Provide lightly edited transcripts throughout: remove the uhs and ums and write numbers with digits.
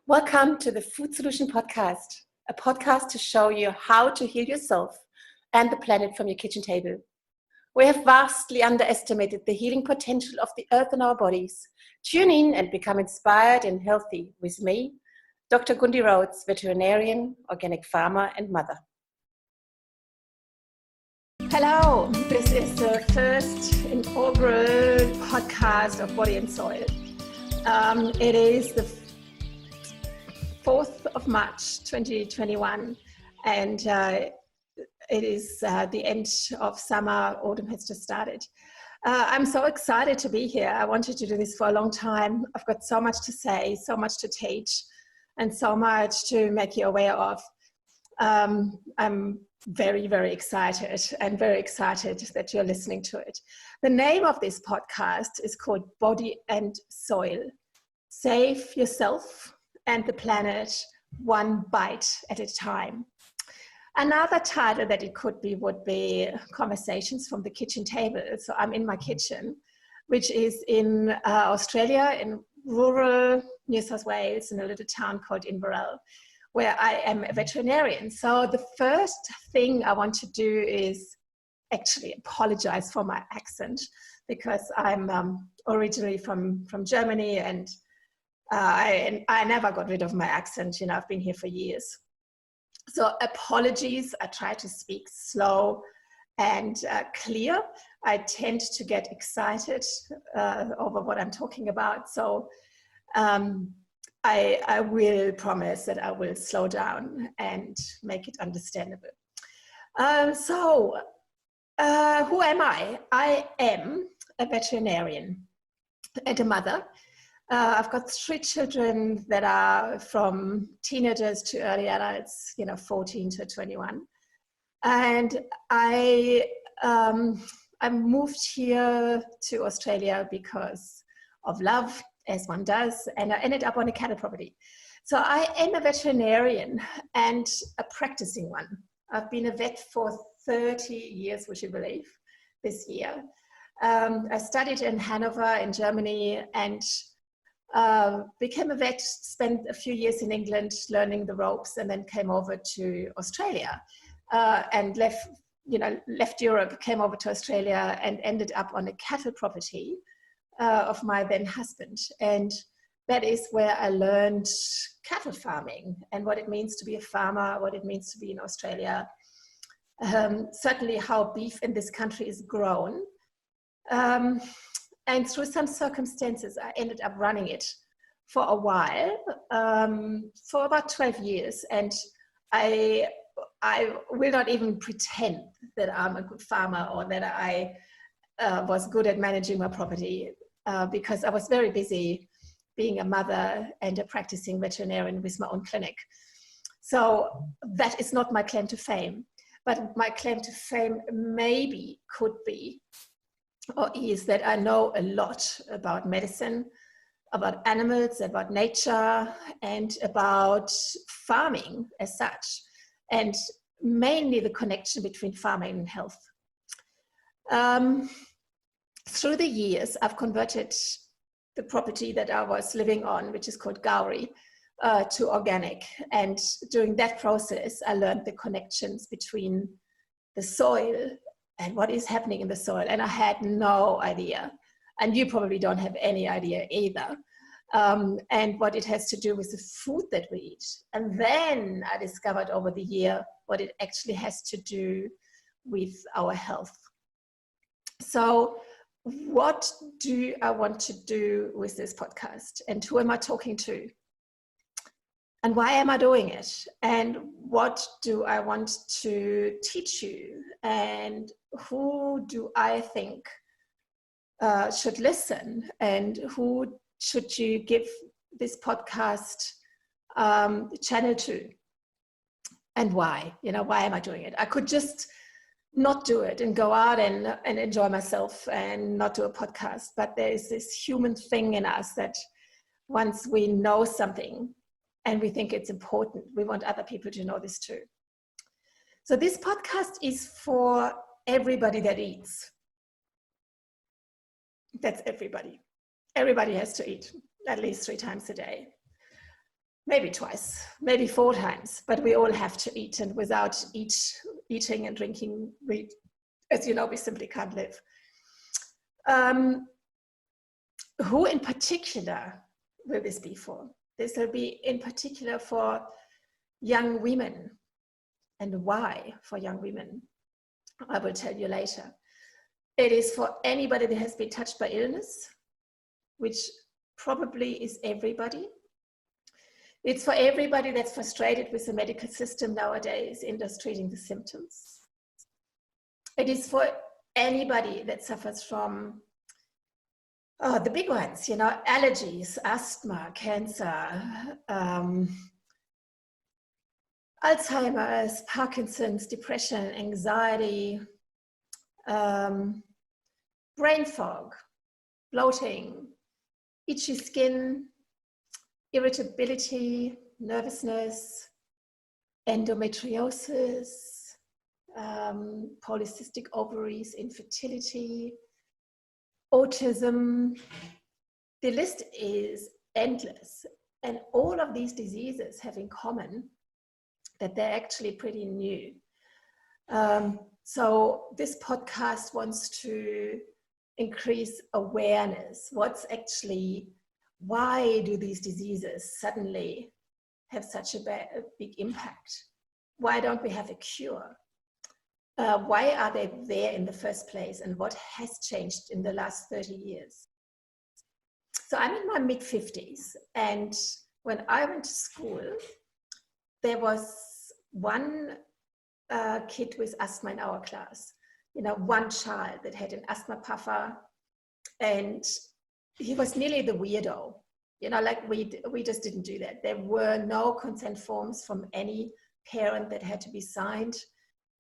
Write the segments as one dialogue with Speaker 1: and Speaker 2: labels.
Speaker 1: Welcome to the Food Solution Podcast, a podcast to show you how to heal yourself and the planet from your kitchen table. We have vastly underestimated the healing potential of the earth and our bodies. Tune in and become inspired and healthy with me, Dr. Gundi Rhoades, veterinarian, organic farmer and mother. Hello, this is the first inaugural podcast of Body and Soil. It is the 4th of March 2021 and it is the end of summer. Autumn has just started. I'm so excited to be here. I wanted to do this for a long time. I've got so much to say, so much to teach, and so much to make you aware of. I'm very, very excited and very excited that you're listening to it. The name of this podcast is called Body and Soil. Save yourself and the planet one bite at a time. Another title that it could be would be Conversations from the Kitchen Table. So I'm in my kitchen, which is in Australia, in rural New South Wales, in a little town called Inverell, where I am a veterinarian. So the first thing I want to do is actually apologize for my accent, because I'm originally from Germany, and I never got rid of my accent. You know, I've been here for years. So apologies. I try to speak slow and clear. I tend to get excited over what I'm talking about. So I will promise that I will slow down and make it understandable. Who am I? I am a veterinarian and a mother. I've got 3 children that are from teenagers to early adults, 14 to 21. And I moved here to Australia because of love, as one does, and I ended up on a cattle property. So I am a veterinarian and a practicing one. I've been a vet for 30 years, would you believe, this year. I studied in Hanover in Germany and became a vet, spent a few years in England learning the ropes, and then came over to Australia and left Europe, came over to Australia and ended up on a cattle property of my then husband. And that is where I learned cattle farming and what it means to be a farmer, what it means to be in Australia, certainly how beef in this country is grown. And through some circumstances, I ended up running it for a while, for about 12 years. And I will not even pretend that I'm a good farmer or that I was good at managing my property, because I was very busy being a mother and a practicing veterinarian with my own clinic. So that is not my claim to fame. But my claim to fame maybe could be, or is, that I know a lot about medicine, about animals, about nature, and about farming as such, and mainly the connection between farming and health. Through the years, I've converted the property that I was living on, which is called Gowrie, to organic. And during that process, I learned the connections between the soil and what is happening in the soil. And I had no idea. And you probably don't have any idea either. And what it has to do with the food that we eat. And then I discovered over the year what it actually has to do with our health. So what do I want to do with this podcast? And who am I talking to? And why am I doing it? And what do I want to teach you? And who do I think should listen? And who should you give this podcast channel to? And why? Why am I doing it? I could just not do it and go out and enjoy myself and not do a podcast. But there is this human thing in us that once we know something, and we think it's important, we want other people to know this too. So this podcast is for everybody that eats. That's everybody. Everybody has to eat at least 3 times a day. maybe twice, maybe 4 times, but we all have to eat, and without eating and drinking, we, as you know, we simply can't live. Who in particular will this be for? This will be in particular for young women. And why for young women? I will tell you later. It is for anybody that has been touched by illness, which probably is everybody. It's for everybody that's frustrated with the medical system nowadays in just treating the symptoms. It is for anybody that suffers from the big ones, you know, allergies, asthma, cancer, Alzheimer's, Parkinson's, depression, anxiety, brain fog, bloating, itchy skin, irritability, nervousness, endometriosis, polycystic ovaries, infertility, autism. The list is endless. And all of these diseases have in common that they're actually pretty new. So this podcast wants to increase awareness. What's actually, why do these diseases suddenly have such a big impact? Why don't we have a cure? Why are they there in the first place, and what has changed in the last 30 years? So I'm in my mid-50s, and when I went to school, there was one kid with asthma in our class, you know, one child that had an asthma puffer, and he was nearly the weirdo, you know, like we just didn't do that. There were no consent forms from any parent that had to be signed.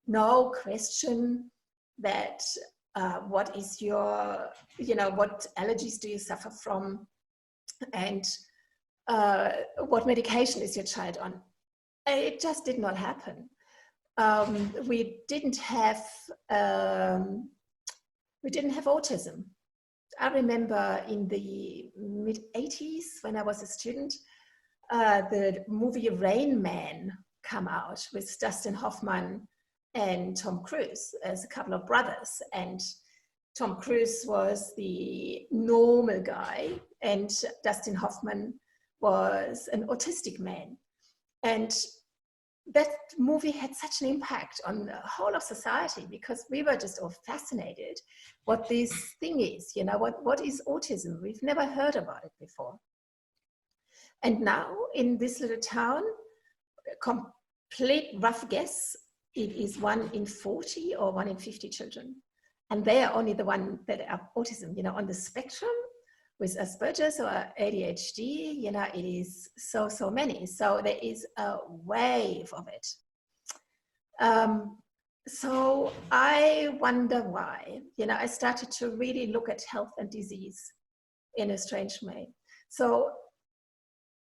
Speaker 1: No question that what is your, you know, what allergies do you suffer from, and what medication is your child on. It just did not happen. We didn't have autism. I remember in the mid-80s when I was a student, the movie Rain Man came out with Dustin Hoffman and Tom Cruise as a couple of brothers, and Tom Cruise was the normal guy and Dustin Hoffman was an autistic man. And that movie had such an impact on the whole of society because we were just all fascinated what this thing is, you know, what is autism? We've never heard about it before. And now in this little town, complete rough guess, it is 1 in 40 or 1 in 50 children. And they are only the one that have autism, you know, on the spectrum with Asperger's or ADHD, you know, it is so many. So there is a wave of it. So I wonder why, you know, I started to really look at health and disease in a strange way. So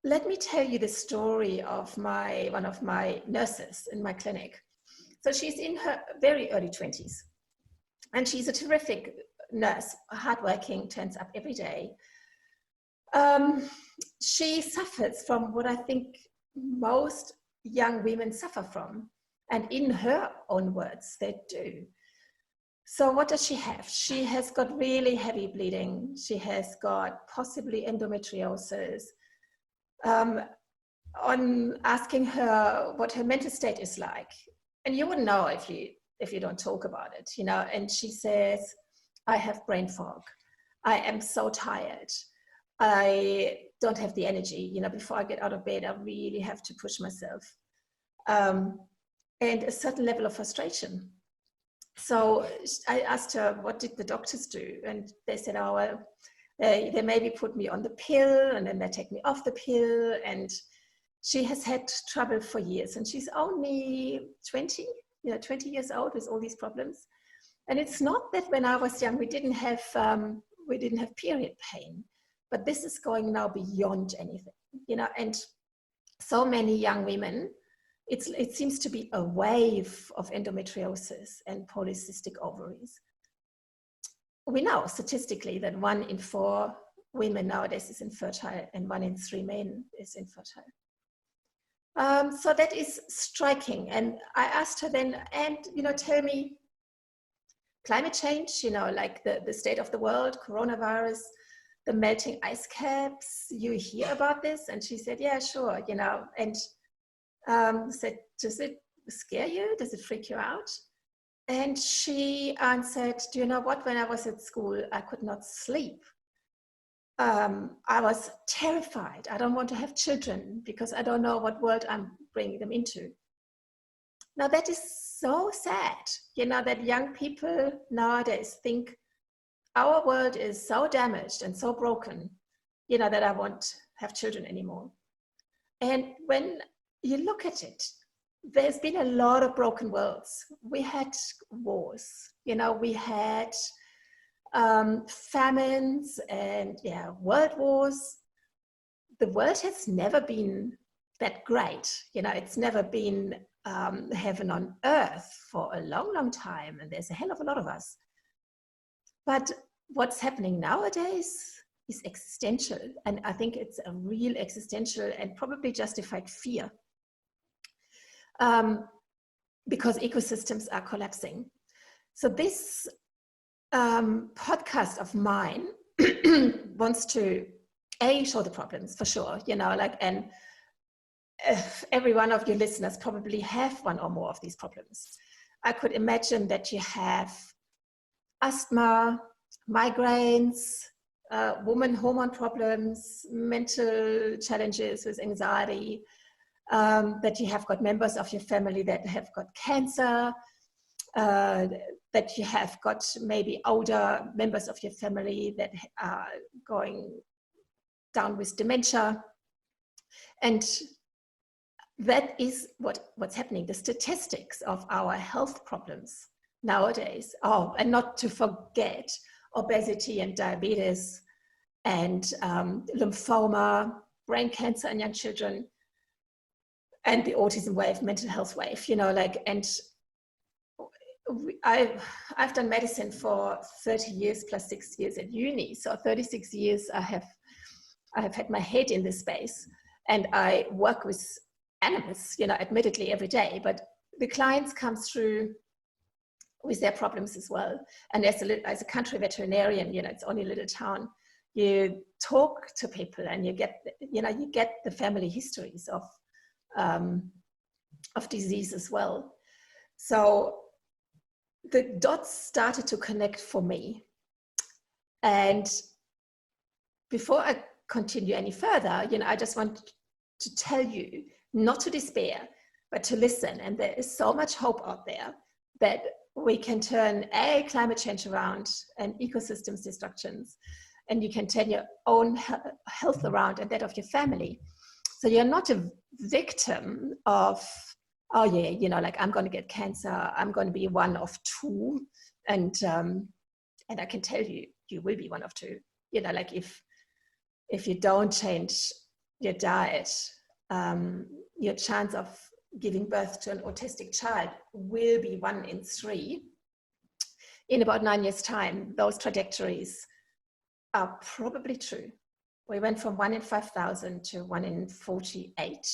Speaker 1: let me tell you the story of one of my nurses in my clinic. So she's in her very early 20s, and she's a terrific nurse, hardworking, turns up every day. She suffers from what I think most young women suffer from, and in her own words, they do. So what does she have? She has got really heavy bleeding. She has got possibly endometriosis. On asking her what her mental state is like, and you wouldn't know if you don't talk about it, you know, and she says, I have brain fog. I am so tired. I don't have the energy, you know, before I get out of bed, I really have to push myself. And a certain level of frustration. So I asked her, what did the doctors do? And they said, oh, well, they maybe put me on the pill and then they take me off the pill. And she has had trouble for years, and she's only 20, you know, 20 years old with all these problems. And it's not that when I was young, we didn't have period pain, but this is going now beyond anything, you know, and so many young women, it seems to be a wave of endometriosis and polycystic ovaries. We know statistically that 1 in 4 women nowadays is infertile and 1 in 3 men is infertile. So that is striking. And I asked her then, and, tell me, climate change, like the state of the world, coronavirus, the melting ice caps, you hear about this? And she said, yeah, sure, and said, does it scare you? Does it freak you out? And she answered, do you know what? When I was at school, I could not sleep. I was terrified. I don't want to have children because I don't know what world I'm bringing them into. Now that is so sad, that young people nowadays think our world is so damaged and so broken, that I won't have children anymore. And when you look at it, there's been a lot of broken worlds. We had wars, we had famines and world wars. The world has never been that great. It's never been heaven on earth for a long, long time. And there's a hell of a lot of us. But what's happening nowadays is existential. And I think it's a real existential and probably justified fear. Because ecosystems are collapsing. So this podcast of mine wants to show the problems for sure, and every one of your listeners probably have one or more of these problems. I could imagine that you have asthma, migraines, woman hormone problems, mental challenges with anxiety, that you have got members of your family that have got cancer, that you have got maybe older members of your family that are going down with dementia. And that is what's happening. The statistics of our health problems nowadays. Oh, and not to forget obesity and diabetes and lymphoma, brain cancer in young children, and the autism wave, mental health wave, and I've done medicine for 30 years plus 6 years at uni. So 36 years I have had my head in this space, and I work with animals, admittedly every day, but the clients come through with their problems as well. And as a country veterinarian, it's only a little town, you talk to people and you get the family histories of disease as well. So the dots started to connect for me. And before I continue any further, I just want to tell you not to despair, but to listen. And there is so much hope out there that we can turn climate change around and ecosystems destructions, and you can turn your own health around and that of your family. So you're not a victim of, oh yeah, like I'm going to get cancer, I'm going to be one of two, and I can tell you, you will be one of two. Like if you don't change your diet, your chance of giving birth to an autistic child will be 1 in 3. In about 9 years' time, those trajectories are probably true. We went from 1 in 5,000 to 1 in 48,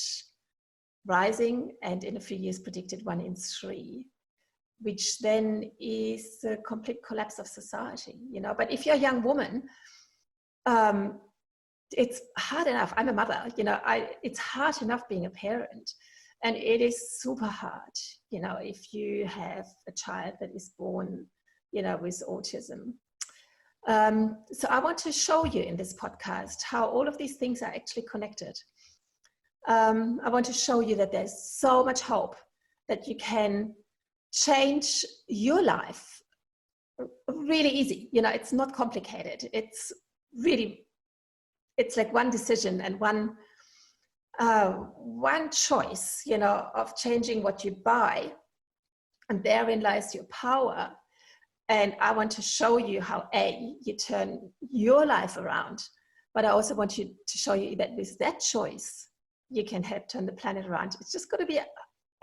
Speaker 1: rising, and in a few years predicted 1 in 3, which then is a complete collapse of society, But if you're a young woman, it's hard enough. I'm a mother, it's hard enough being a parent. And it is super hard, if you have a child that is born, with autism. So I want to show you in this podcast how all of these things are actually connected. I want to show you that there's so much hope that you can change your life really easy. It's not complicated. It's like one decision and one choice, of changing what you buy, and therein lies your power. And I want to show you how you turn your life around, but I also want to show you that with that choice, you can help turn the planet around. It's just going to be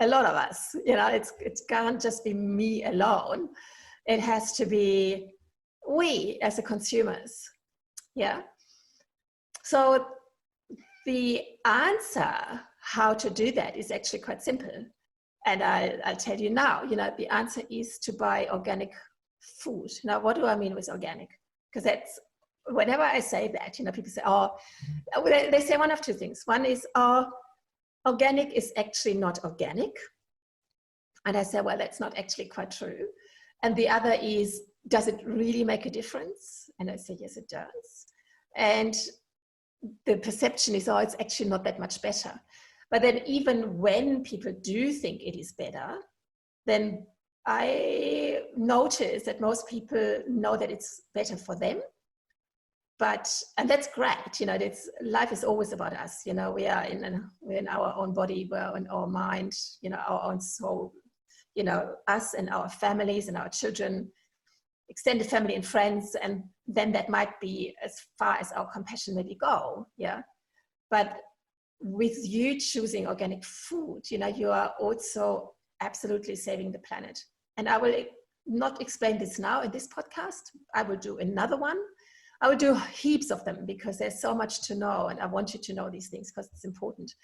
Speaker 1: a lot of us, it can't just be me alone. It has to be we as the consumers. Yeah. So the answer how to do that is actually quite simple. And I'll tell you now, the answer is to buy organic food. Now, what do I mean with organic? Because that's, whenever I say that, people say, oh, they say one of two things. One is, organic is actually not organic. And I say, well, that's not actually quite true. And the other is, does it really make a difference? And I say, yes, it does. And the perception is, oh, it's actually not that much better. But then even when people do think it is better, then I notice that most people know that it's better for them. And that's great, life is always about us, we're in our own body, we're in our mind, our own soul, us and our families and our children, extended family and friends, and then that might be as far as our compassion maybe go, yeah. But with you choosing organic food, you are also absolutely saving the planet. And I will not explain this now in this podcast. I will do another one. I will do heaps of them because there's so much to know, and I want you to know these things because it's important.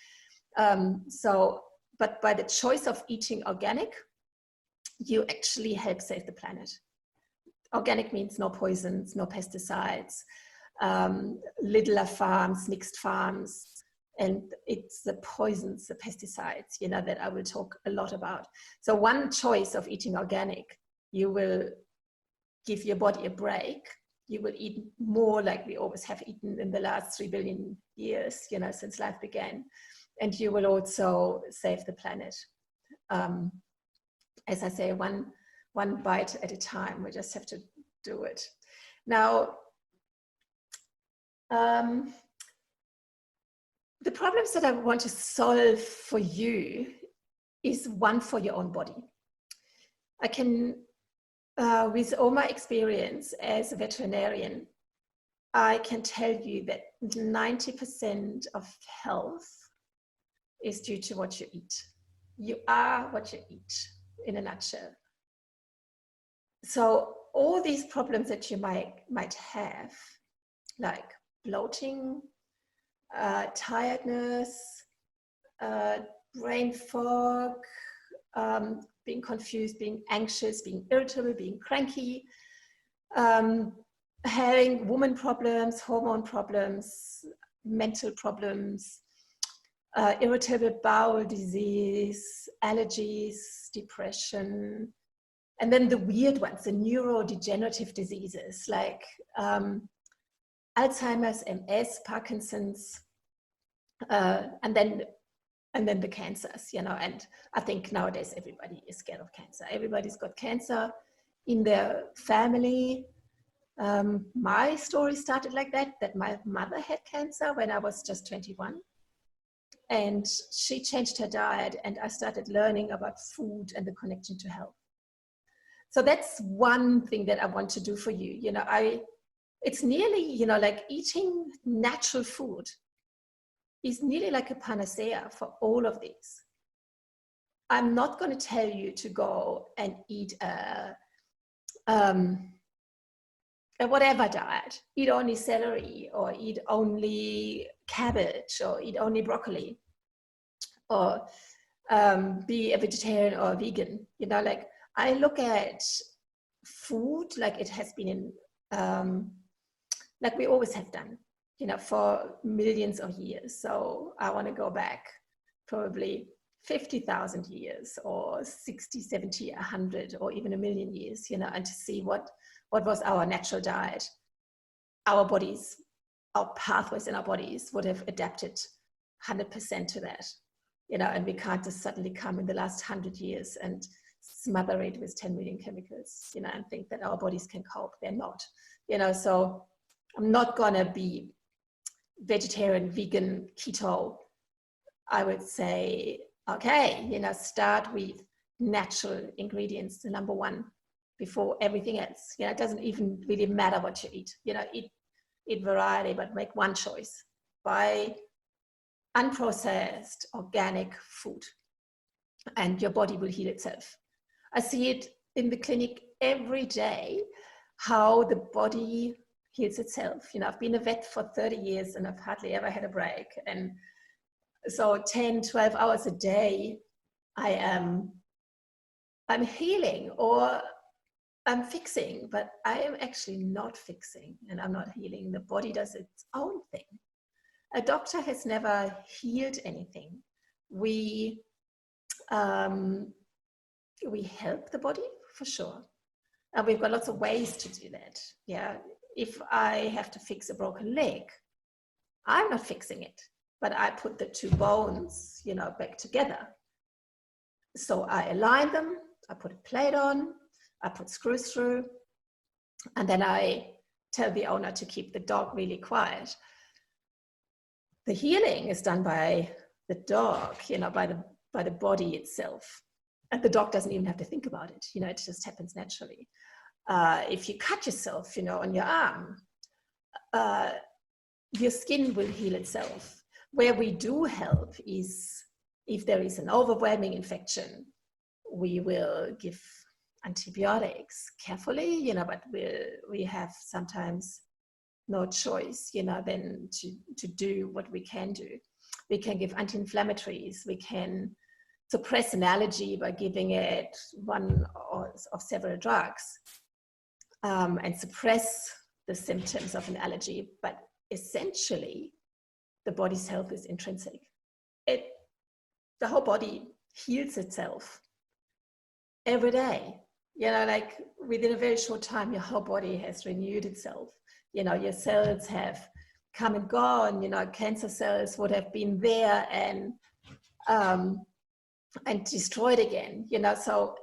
Speaker 1: But by the choice of eating organic, you actually help save the planet. Organic means no poisons, no pesticides, littler farms, mixed farms, and it's the poisons, the pesticides, that I will talk a lot about. So one choice of eating organic, you will give your body a break. You will eat more like we always have eaten in the last 3 billion years, since life began. And you will also save the planet. As I say, one bite at a time. We just have to do it. Now, the problems that I want to solve for you is one for your own body. I can, with all my experience as a veterinarian, I can tell you that 90% of health is due to what you eat. You are what you eat, in a nutshell. So all these problems that you might have, like bloating, tiredness, brain fog, being confused, being anxious, being irritable, being cranky, having woman problems, hormone problems, mental problems, irritable bowel disease, allergies, depression, and then the weird ones, the neurodegenerative diseases like Alzheimer's, MS, Parkinson's, and then the cancers, and I think nowadays everybody is scared of cancer. Everybody's got cancer in their family. My story started like that my mother had cancer when I was just 21. And she changed her diet, and I started learning about food and the connection to health. So that's one thing that I want to do for you. It's nearly, like eating natural food is nearly like a panacea for all of these. I'm not going to tell you to go and eat a whatever diet, eat only celery or eat only cabbage or eat only broccoli or be a vegetarian or a vegan. Like I look at food like it has been in, like we always have done, for millions of years. So I want to go back probably 50,000 years or 60, 70, 100 or even 1,000,000 years, and to see what was our natural diet. Our bodies, our pathways in our bodies would have adapted 100% to that, and we can't just suddenly come in the last 100 years and smother it with 10 million chemicals, and think that our bodies can cope. They're not, so I'm not gonna be vegetarian, vegan, keto. I would say, okay, start with natural ingredients, the number one, before everything else. It doesn't even really matter what you eat. Eat variety, but make one choice. Buy unprocessed organic food, and your body will heal itself. I see it in the clinic every day, how the body heals itself. I've been a vet for 30 years and I've hardly ever had a break. And So 10, 12 hours a day, I'm healing or I'm fixing, but I am actually not fixing and I'm not healing. The body does its own thing. A doctor has never healed anything. We help the body for sure. And we've got lots of ways to do that. Yeah. If I have to fix a broken leg, I'm not fixing it, but I put the two bones, back together. So I align them, I put a plate on, I put screws through, and then I tell the owner to keep the dog really quiet. The healing is done by the dog, by the body itself. And the dog doesn't even have to think about it. It just happens naturally. If you cut yourself, on your arm, your skin will heal itself. Where we do help is if there is an overwhelming infection, we will give antibiotics carefully, but we have sometimes no choice, than to do what we can do. We can give anti-inflammatories. We can suppress an allergy by giving it one of several drugs and suppress the symptoms of an allergy. But essentially, the body's health is intrinsic. The whole body heals itself every day. Like within a very short time, your whole body has renewed itself. Your cells have come and gone. Cancer cells would have been there and destroyed again. So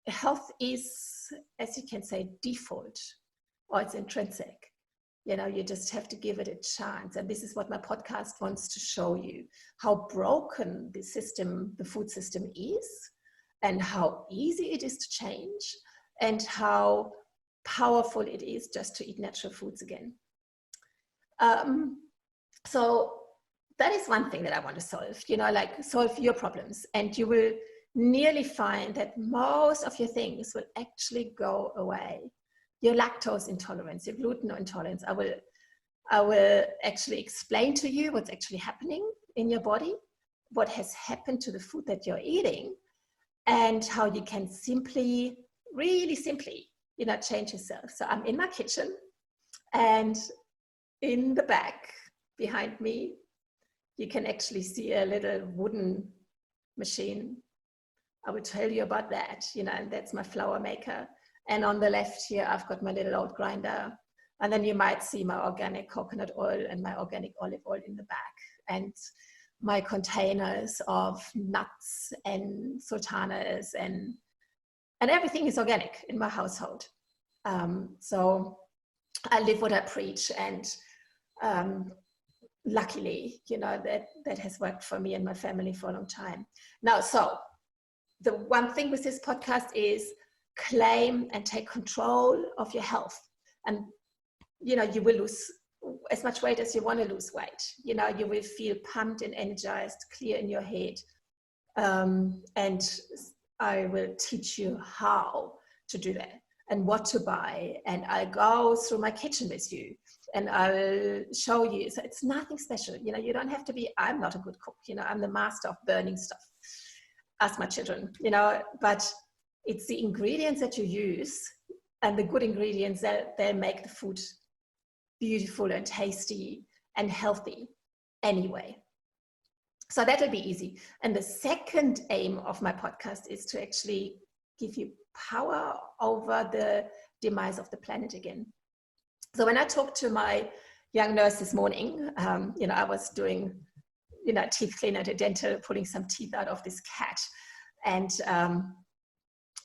Speaker 1: health is, as you can say, default, or it's intrinsic. You just have to give it a chance. And this is what my podcast wants to show you, how broken the food system is, and how easy it is to change, and how powerful it is just to eat natural foods again. So that is one thing that I want to solve, solve your problems. And you will nearly find that most of your things will actually go away. Your lactose intolerance, your gluten intolerance, I will actually explain to you what's actually happening in your body, what has happened to the food that you're eating, and how you can simply, really simply, change yourself. So I'm in my kitchen, and in the back behind me, you can actually see a little wooden machine. I will tell you about that, and that's my flour maker. And on the left here, I've got my little old grinder. And then you might see my organic coconut oil and my organic olive oil in the back, and my containers of nuts and sultanas, and everything is organic in my household. So I live what I preach, and luckily, that has worked for me and my family for a long time. Now, so the one thing with this podcast is claim and take control of your health. And, you will lose as much weight as you want to lose weight. You will feel pumped and energized, clear in your head. And I will teach you how to do that and what to buy. And I'll go through my kitchen with you, and I'll show you. So it's nothing special. You don't have to be, I'm not a good cook. I'm the master of burning stuff. Ask my children, but it's the ingredients that you use, and the good ingredients that they make the food beautiful and tasty and healthy anyway. So that'll be easy. And the second aim of my podcast is to actually give you power over the demise of the planet again. So when I talked to my young nurse this morning, I was doing, teeth cleaner at a dental, pulling some teeth out of this cat. And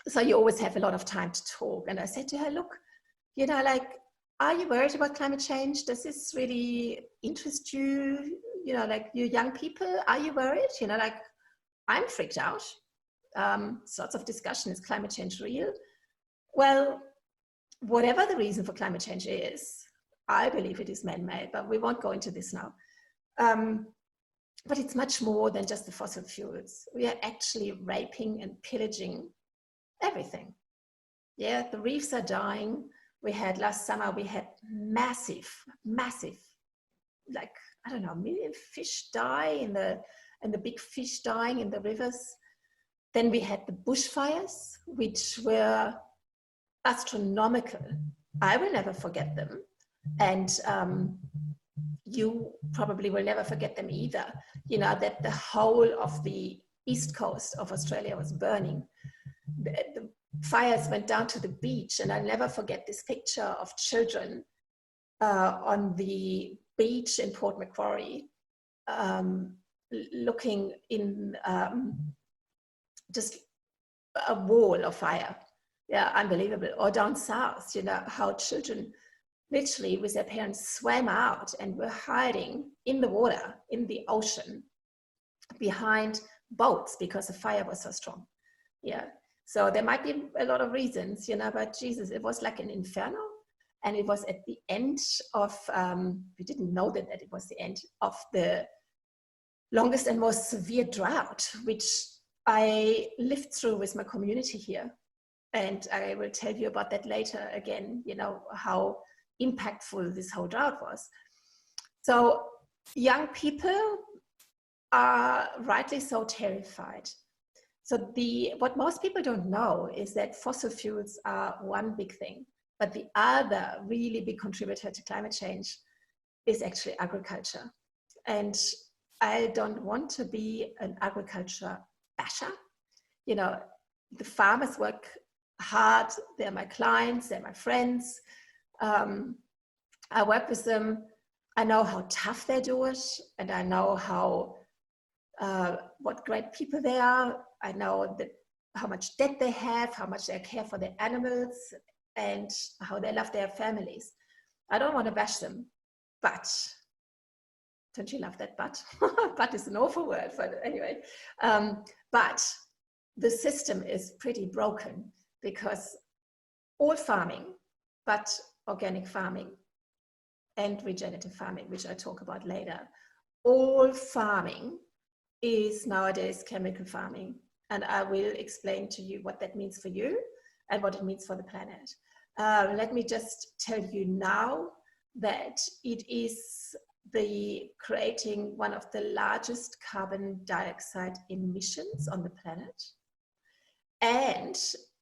Speaker 1: so you always have a lot of time to talk. And I said to her, look, are you worried about climate change? Does this really interest you? You young people, are you worried? I'm freaked out. Lots of discussion, is climate change real? Well, whatever the reason for climate change is, I believe it is man-made, but we won't go into this now. But it's much more than just the fossil fuels. We are actually raping and pillaging everything. Yeah, the reefs are dying. Last summer, we had massive like, I don't know, a million fish die and the big fish dying in the rivers. Then we had the bushfires, which were astronomical. I will never forget them. And you probably will never forget them either. You know, that the whole of the east coast of Australia was burning. The fires went down to the beach, and I'll never forget this picture of children on the beach in Port Macquarie, looking in just a wall of fire. Yeah, unbelievable. Or down south, you know, how children literally with their parents swam out and were hiding in the water, in the ocean, behind boats because the fire was so strong. Yeah. So there might be a lot of reasons, you know, but Jesus, it was like an inferno. And it was at the end of, we didn't know that it was the end of the longest and most severe drought, which I lived through with my community here. And I will tell you about that later again, you know, how impactful this whole drought was. So young people are rightly so terrified. So what most people don't know is that fossil fuels are one big thing, but the other really big contributor to climate change is actually agriculture. And I don't want to be an agriculture basher. You know, the farmers work hard, they're my clients, they're my friends. I work with them. I know how tough they do it, and I know how what great people they are. I know that how much debt they have, how much they care for their animals, and how they love their families. I don't want to bash them, but don't you love that but? But is an awful word, but anyway. But the system is pretty broken because all farming, but organic farming and regenerative farming, which I talk about later, all farming is nowadays chemical farming. And I will explain to you what that means for you and what it means for the planet. Let me just tell you now that it is creating one of the largest carbon dioxide emissions on the planet. And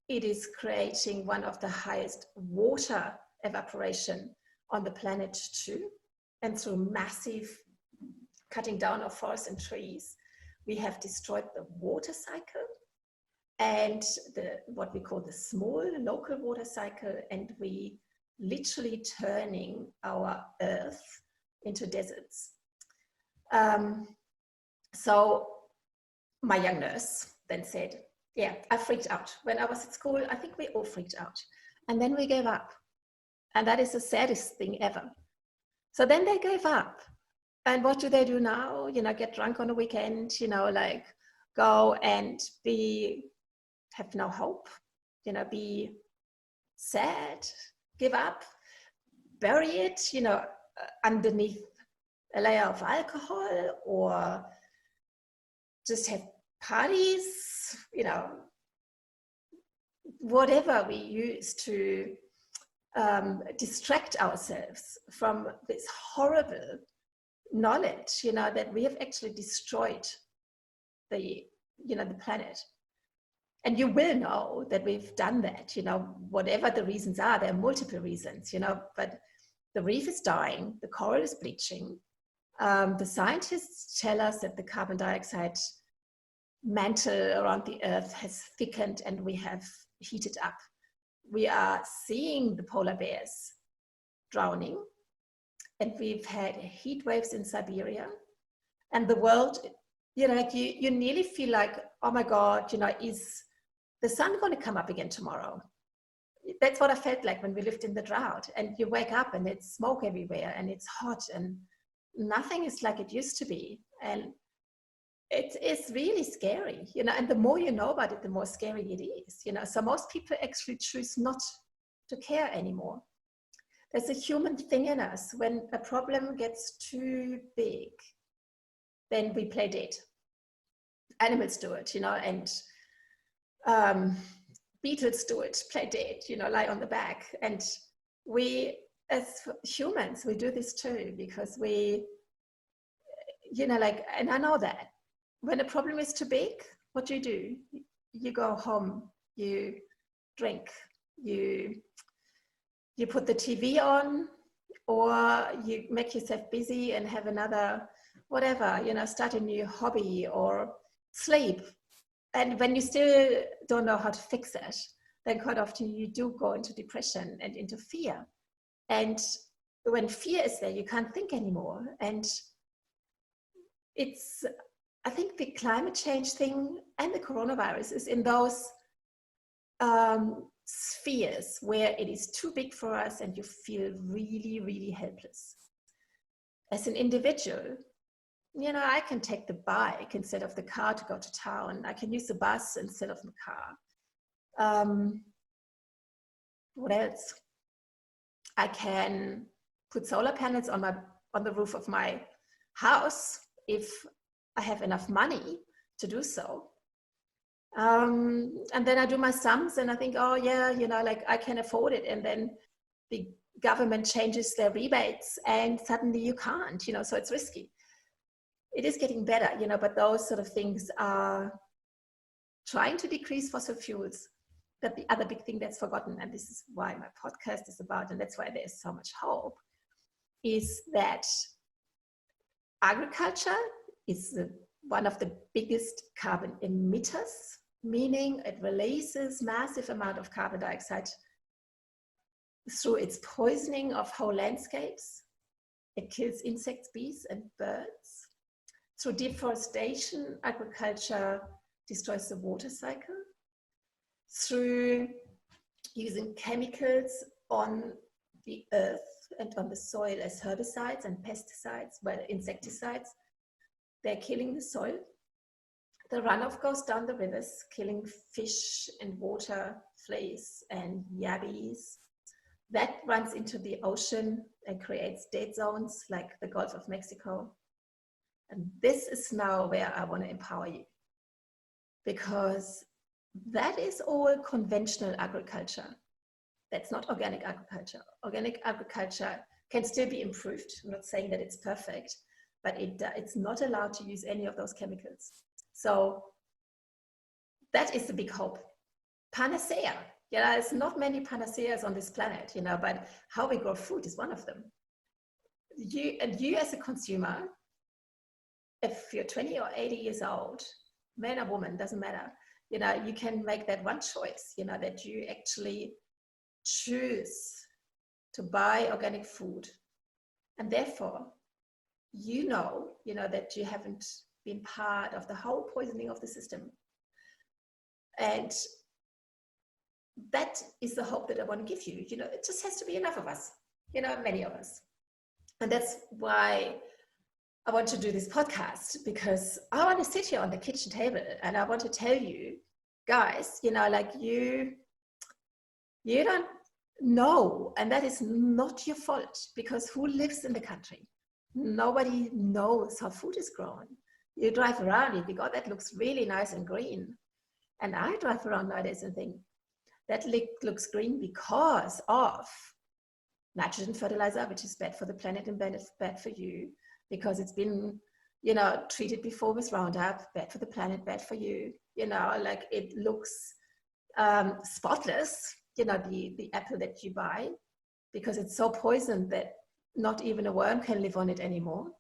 Speaker 1: it is creating one of the highest water evaporation on the planet too. And through massive cutting down of forests and trees, we have destroyed the water cycle and what we call the small local water cycle, and we literally turning our earth into deserts. So my young nurse then said, yeah, I freaked out. When I was at school, I think we all freaked out. And then we gave up. And that is the saddest thing ever. So then they gave up. And what do they do now? You know, get drunk on the weekend, you know, like go and have no hope, you know, be sad, give up, bury it, you know, underneath a layer of alcohol, or just have parties, you know, whatever we use to distract ourselves from this horrible knowledge, you know, that we have actually destroyed the planet. And you will know that we've done that, you know, whatever the reasons are. There are multiple reasons, you know, but the reef is dying, the coral is bleaching. The scientists tell us that the carbon dioxide mantle around the earth has thickened and we have heated up. We are seeing the polar bears drowning, and we've had heat waves in Siberia, and the world, you know, like you nearly feel like, oh my God, you know, is the sun going to come up again tomorrow? That's what I felt like when we lived in the drought, and you wake up and it's smoke everywhere and it's hot and nothing is like it used to be. And it's really scary, you know, and the more you know about it, the more scary it is, you know. So most people actually choose not to care anymore. There's a human thing in us. When a problem gets too big, then we play dead. Animals do it, you know, and beetles do it, play dead, you know, lie on the back. And we as humans, we do this too, because we, you know, like, and I know that when a problem is too big, what do? You go home, you drink, you put the TV on, or you make yourself busy and have another, whatever, you know, start a new hobby or sleep. And when you still don't know how to fix it, then quite often you do go into depression and into fear. And when fear is there, you can't think anymore. And it's, I think the climate change thing and the coronavirus is in those spheres where it is too big for us and you feel really, really helpless. As an individual, you know, I can take the bike instead of the car to go to town. I can use the bus instead of the car. What else? I can put solar panels on the roof of my house if I have enough money to do so. And then I do my sums and I think, oh yeah, you know, like I can afford it. And then the government changes their rebates and suddenly you can't, you know, so it's risky. It is getting better, you know, but those sort of things are trying to decrease fossil fuels. But the other big thing that's forgotten, and this is why my podcast is about, and that's why there's so much hope, is that agriculture is one of the biggest carbon emitters, meaning it releases massive amount of carbon dioxide through its poisoning of whole landscapes. It kills insects, bees, and birds. Through deforestation, agriculture destroys the water cycle. Through using chemicals on the earth and on the soil as herbicides and pesticides, well, insecticides, they're killing the soil. The runoff goes down the rivers, killing fish and water fleas and yabbies. That runs into the ocean and creates dead zones like the Gulf of Mexico. And this is now where I want to empower you, because that is all conventional agriculture. That's not organic agriculture. Organic agriculture can still be improved. I'm not saying that it's perfect, but it's not allowed to use any of those chemicals. So that is the big hope. Panacea. You know, there's not many panaceas on this planet, you know, but how we grow food is one of them. You as a consumer, if you're 20 or 80 years old, man or woman, doesn't matter, you know, you can make that one choice, you know, that you actually choose to buy organic food. And therefore, you know, that you haven't been part of the whole poisoning of the system. And that is the hope that I want to give you. You know, it just has to be enough of us, you know, many of us. And that's why I want to do this podcast, because I want to sit here on the kitchen table and I want to tell you guys, you know, like you don't know, and that is not your fault, because who lives in the country? Nobody knows how food is grown. You drive around, you think, oh, that looks really nice and green. And I drive around nowadays and think, that looks green because of nitrogen fertilizer, which is bad for the planet and bad for you, because it's been, you know, treated before with Roundup, bad for the planet, bad for you. You know, like it looks spotless, you know, the apple that you buy, because it's so poisoned that not even a worm can live on it anymore.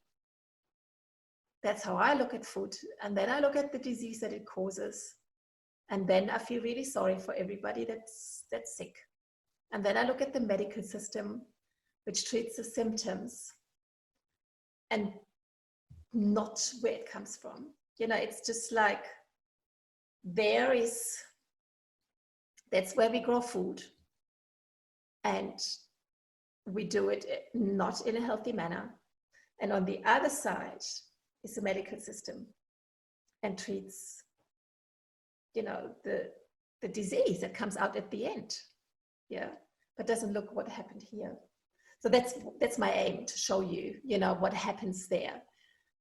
Speaker 1: That's how I look at food. And then I look at the disease that it causes. And then I feel really sorry for everybody that's sick. And then I look at the medical system, which treats the symptoms and not where it comes from. You know, it's just like, that's where we grow food. And we do it not in a healthy manner. And on the other side is the medical system and treats, you know, the disease that comes out at the end. Yeah, but doesn't look what happened here. So that's my aim, to show you, you know, what happens there,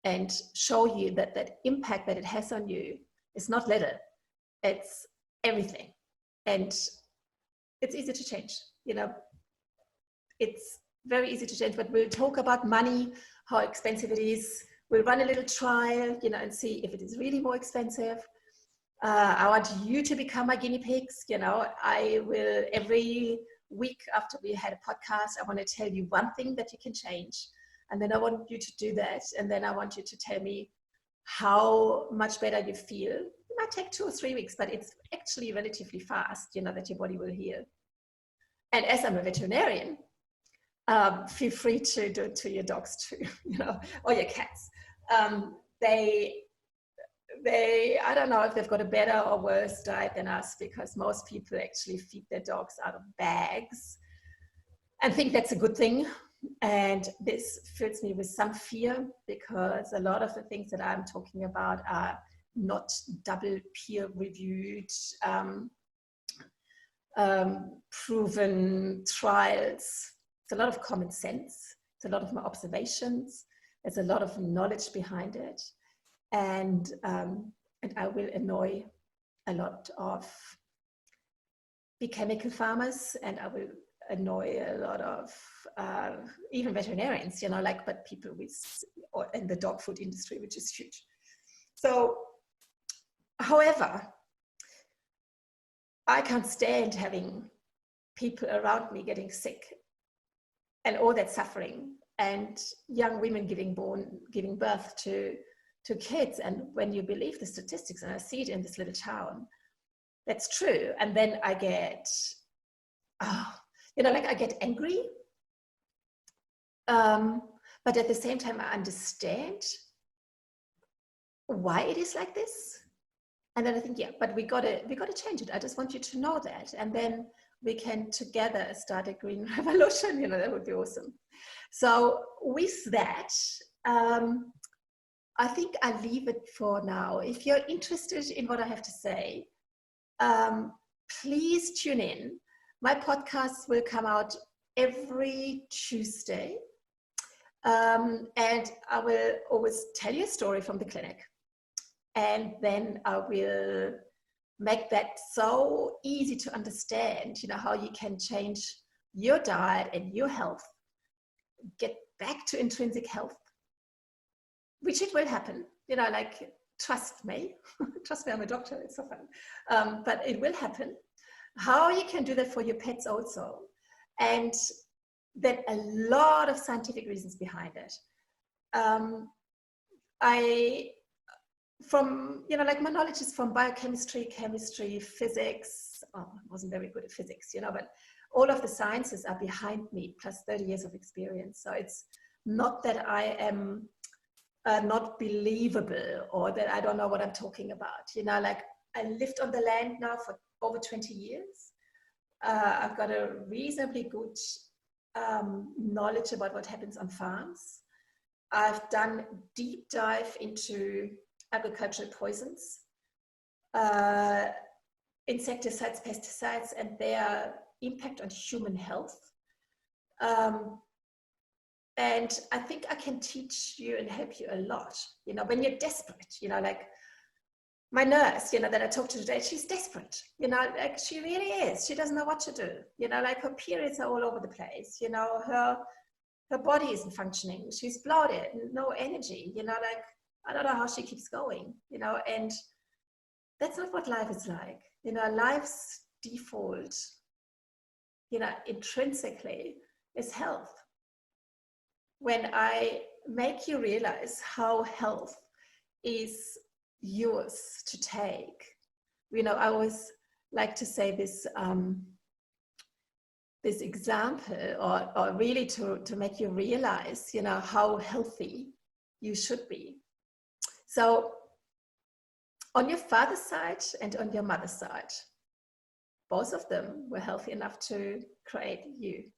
Speaker 1: and show you that that impact that it has on you is not little, it's everything. And it's easy to change, you know, it's very easy to change, but we'll talk about money, how expensive it is. We'll run a little trial, you know, and see if it is really more expensive. I want you to become my guinea pigs. You know, I will, every week after we had a podcast, I want to tell you one thing that you can change. And then I want you to do that. And then I want you to tell me how much better you feel. It might take 2 or 3 weeks, but it's actually relatively fast, you know, that your body will heal. And as I'm a veterinarian, feel free to do it to your dogs too, you know, or your cats. I don't know if they've got a better or worse diet than us, because most people actually feed their dogs out of bags and think that's a good thing. And this fills me with some fear, because a lot of the things that I'm talking about are not double peer reviewed, proven trials. It's a lot of common sense. It's a lot of my observations. There's a lot of knowledge behind it. And I will annoy a lot of big chemical farmers, and I will annoy a lot of even veterinarians, you know, like, but people with, or in the dog food industry, which is huge. So, however, I can't stand having people around me getting sick and all that suffering, and young women giving birth to kids. And when you believe the statistics, and I see it in this little town, that's true. And then I get, you know, like, I get angry. But at the same time, I understand why it is like this. And then I think, yeah, but we gotta change it. I just want you to know that. And then we can together start a green revolution, you know, that would be awesome. So with that, I think I'll leave it for now. If you're interested in what I have to say, please tune in. My podcasts will come out every Tuesday. And I will always tell you a story from the clinic. And then I will make that so easy to understand, you know, how you can change your diet and your health, get back to intrinsic health, which it will happen, you know, like, trust me, trust me, I'm a doctor, it's so fun, but it will happen. How you can do that for your pets also. And then a lot of scientific reasons behind it. From, you know, like, my knowledge is from biochemistry, chemistry, physics. Oh, I wasn't very good at physics, you know, but all of the sciences are behind me, plus 30 years of experience. So it's not that I am not believable, or that I don't know what I'm talking about. You know, like, I lived on the land now for over 20 years. I've got a reasonably good knowledge about what happens on farms. I've done deep dive into agricultural poisons, insecticides, pesticides, and their impact on human health. And I think I can teach you and help you a lot, you know, when you're desperate, you know, like my nurse, you know, that I talked to today, she's desperate, you know, like, she really is. She doesn't know what to do, you know, like, her periods are all over the place, you know, her body isn't functioning. She's bloated, no energy, you know, like, I don't know how she keeps going, you know, and that's not what life is like. You know, life's default, you know, intrinsically is health. When I make you realize how health is yours to take, you know, I always like to say this, this example, or really to make you realize, you know, how healthy you should be. So on your father's side and on your mother's side, both of them were healthy enough to create you.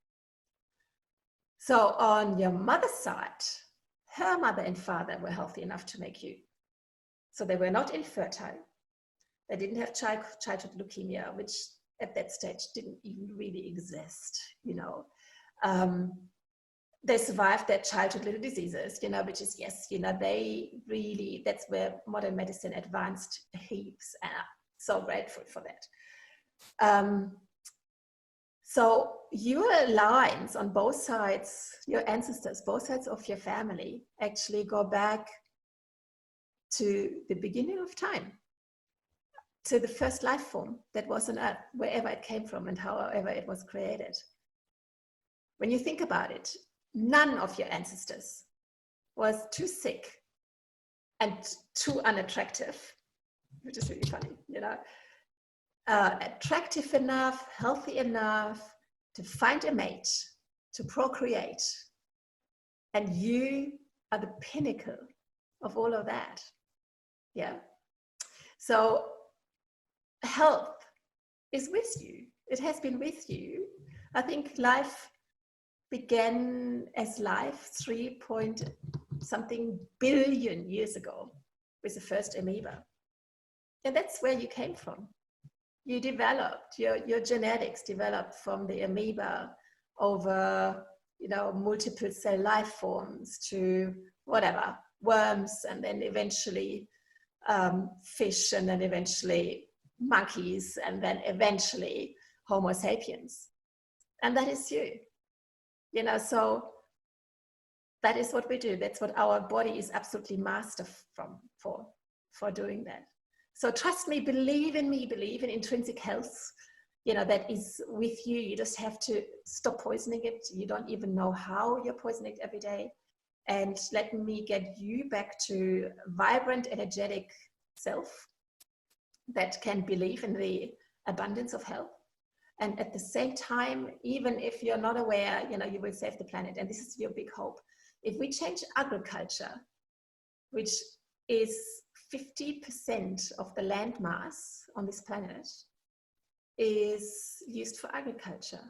Speaker 1: So on your mother's side, her mother and father were healthy enough to make you. So they were not infertile. They didn't have childhood leukemia, which at that stage didn't even really exist, you know. They survived their childhood little diseases, you know, which is, yes, you know, they really, that's where modern medicine advanced heaps, and I'm so grateful for that. So your lines on both sides, your ancestors, both sides of your family, actually go back to the beginning of time, to the first life form that was on Earth, wherever it came from and however it was created. When you think about it, none of your ancestors was too sick and too unattractive, which is really funny, you know, attractive enough, healthy enough to find a mate, to procreate. And you are the pinnacle of all of that. Yeah. So health is with you. It has been with you. I think life began as life 3-point-something billion years ago with the first amoeba. And that's where you came from. You developed, your genetics developed from the amoeba over, you know, multiple cell life forms to whatever, worms, and then eventually fish, and then eventually monkeys, and then eventually Homo sapiens. And that is you. You know, so that is what we do. That's what our body is absolutely master for doing that. So trust me, believe in me, believe in intrinsic health, you know, that is with you. You just have to stop poisoning it. You don't even know how you're poisoning it every day. And let me get you back to vibrant, energetic self that can believe in the abundance of health. And at the same time, even if you're not aware, you know, you will save the planet. And this is your big hope. If we change agriculture, which is 50% of the land mass on this planet is used for agriculture.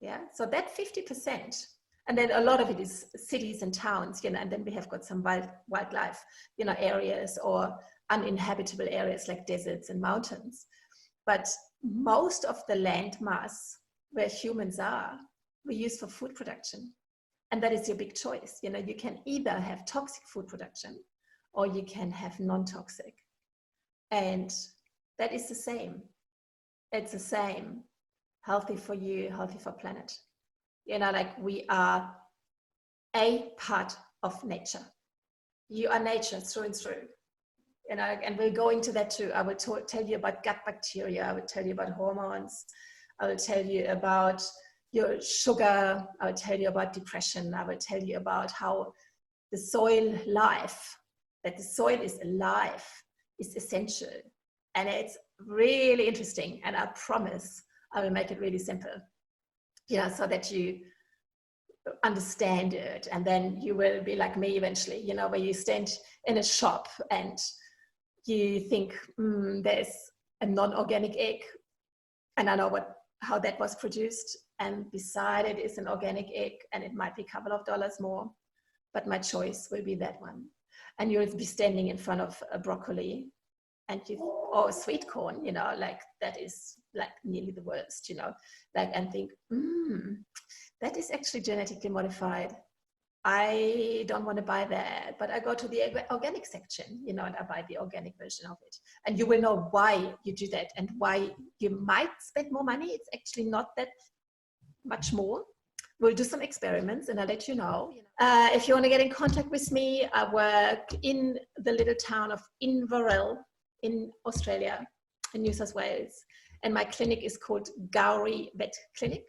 Speaker 1: Yeah, so that 50%, and then a lot of it is cities and towns, you know, and then we have got some wildlife, you know, areas or uninhabitable areas like deserts and mountains. But most of the land mass where humans are, we use for food production. And that is your big choice. You know, you can either have toxic food production or you can have non-toxic. And that is the same. It's the same. Healthy for you, healthy for planet. You know, like we are a part of nature. You are nature through and through. You know, and we'll go into that too. I will tell you about gut bacteria. I will tell you about hormones. I will tell you about your sugar. I will tell you about depression. I will tell you about how the soil life, that the soil is alive, is essential. And it's really interesting. And I promise I will make it really simple, you know, so that you understand it. And then you will be like me eventually, you know, where you stand in a shop and you think, there's a non-organic egg. And I know how that was produced. And beside it is an organic egg, and it might be a couple of dollars more, but my choice will be that one. And you'll be standing in front of a broccoli and or sweet corn, you know, like that is like nearly the worst, you know, like, and think, that is actually genetically modified. I don't want to buy that, but I go to the organic section, you know, and I buy the organic version of it. And you will know why you do that and why you might spend more money. It's actually not that much more. We'll do some experiments and I'll let you know. If you want to get in contact with me, I work in the little town of Inverell in Australia, in New South Wales. And my clinic is called Gundi Vet Clinic.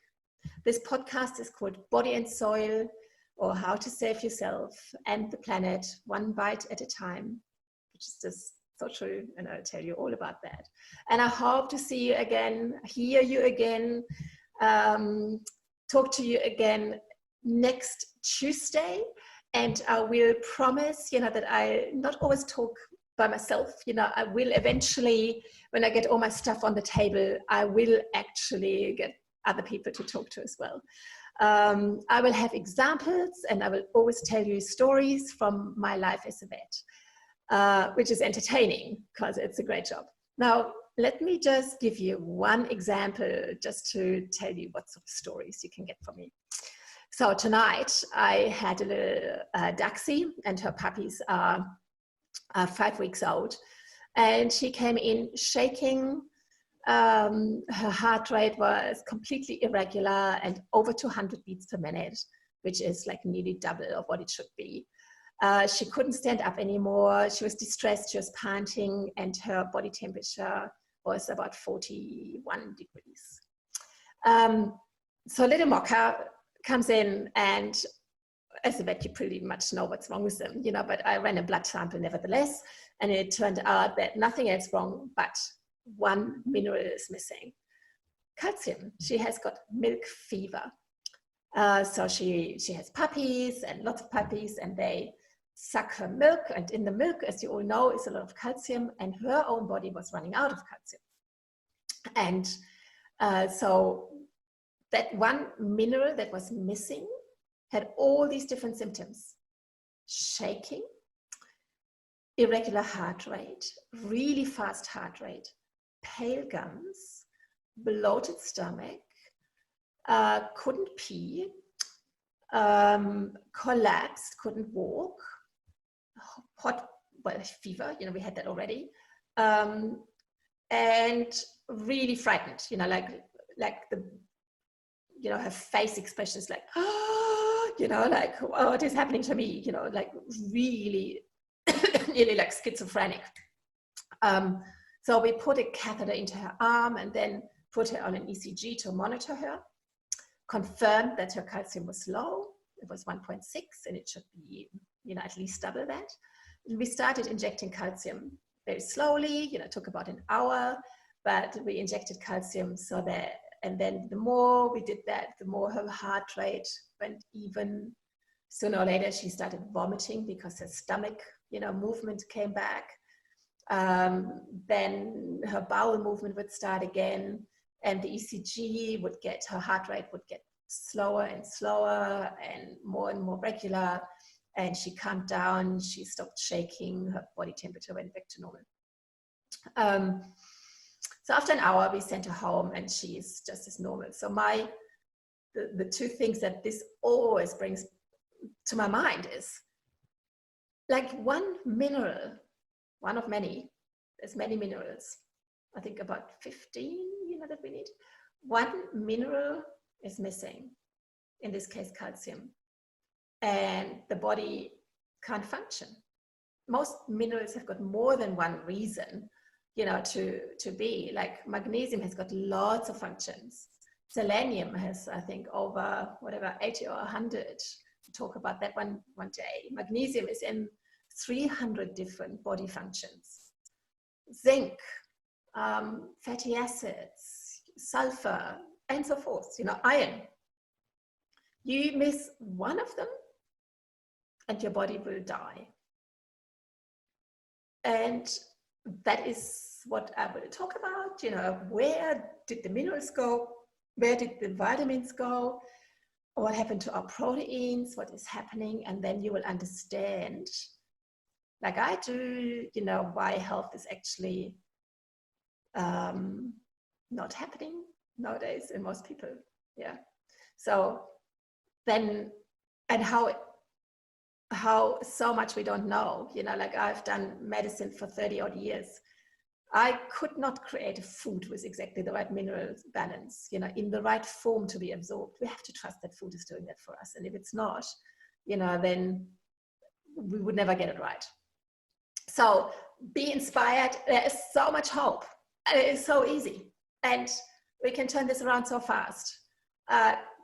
Speaker 1: This podcast is called Body and Soil, or How to Save Yourself and the Planet One Bite at a Time, which is just so true. And I'll tell you all about that. And I hope to see you again, hear you again, talk to you again next Tuesday. And I will promise, you know, that I not always talk by myself. You know, I will eventually, when I get all my stuff on the table, I will actually get other people to talk to as well. I will have examples and I will always tell you stories from my life as a vet, which is entertaining because it's a great job. Now, let me just give you one example just to tell you what sort of stories you can get from me. So tonight I had a little Daxi, and her puppies are 5 weeks old. And she came in shaking, Her heart rate was completely irregular and over 200 beats per minute, which is like nearly double of what it should be. She couldn't stand up anymore. She was distressed, she was panting, and her body temperature was about 41 degrees. So little Mocha comes in, and as a vet, you pretty much know what's wrong with them, you know, but I ran a blood sample nevertheless, and it turned out that nothing else wrong, but one mineral is missing: calcium. She has got milk fever. So she has puppies, and lots of puppies, and they suck her milk, and in the milk, as you all know, is a lot of calcium, and her own body was running out of calcium. And so that one mineral that was missing had all these different symptoms: shaking, irregular heart rate, really fast heart rate, pale gums, bloated stomach, couldn't pee, collapsed, couldn't walk, fever, you know, we had that already, and really frightened, you know, like the, you know, her face expression is like, oh, you know, like, oh, what is happening to me, you know, like really, really like schizophrenic. So we put a catheter into her arm and then put her on an ECG to monitor her, confirmed that her calcium was low. It was 1.6, and it should be, you know, at least double that. And we started injecting calcium very slowly, you know, it took about an hour, but we injected calcium so that, and then the more we did that, the more her heart rate went even. Sooner or later, she started vomiting because her stomach, you know, movement came back. Then her bowel movement would start again, and the ECG would get, her heart rate would get slower and slower and more regular, and she calmed down, she stopped shaking, her body temperature went back to normal. So after an hour, we sent her home, and she's just as normal. So the two things that this always brings to my mind is, like, one mineral, one of many, there's many minerals, I think about 15, you know, that we need. One mineral is missing, in this case calcium, and the body can't function. Most minerals have got more than one reason, you know, to be. Like magnesium has got lots of functions. Selenium has, I think, over whatever, 80 or 100. We'll talk about that one day. Magnesium is in 300 different body functions. Zinc, fatty acids, sulfur, and so forth, you know, iron. You miss one of them and your body will die. And that is what I will talk about, you know, where did the minerals go? Where did the vitamins go? What happened to our proteins? What is happening? And then you will understand, like I do, you know, why health is actually not happening nowadays in most people. Yeah. So then, and how so much we don't know, you know, like I've done medicine for 30 odd years. I could not create a food with exactly the right mineral balance, you know, in the right form to be absorbed. We have to trust that food is doing that for us. And if it's not, you know, then we would never get it right. So be inspired. There is so much hope. It is so easy. And we can turn this around so fast.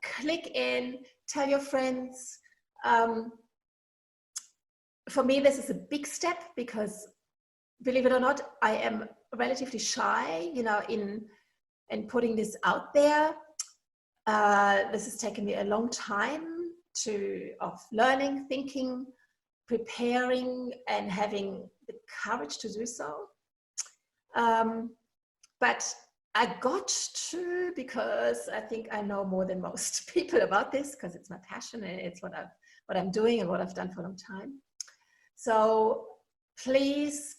Speaker 1: Click in, tell your friends. For me, this is a big step because, believe it or not, I am relatively shy, you know, in putting this out there. This has taken me a long time of learning, thinking, preparing, and having the courage to do so. But I got to, because I think I know more than most people about this, because it's my passion and it's what I'm doing and what I've done for a long time. So please,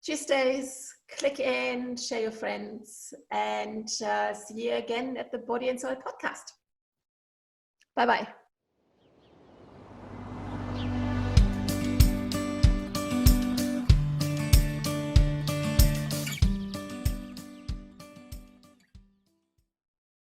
Speaker 1: Tuesdays, click in, share your friends, and see you again at the Body and Soul podcast. Bye-bye.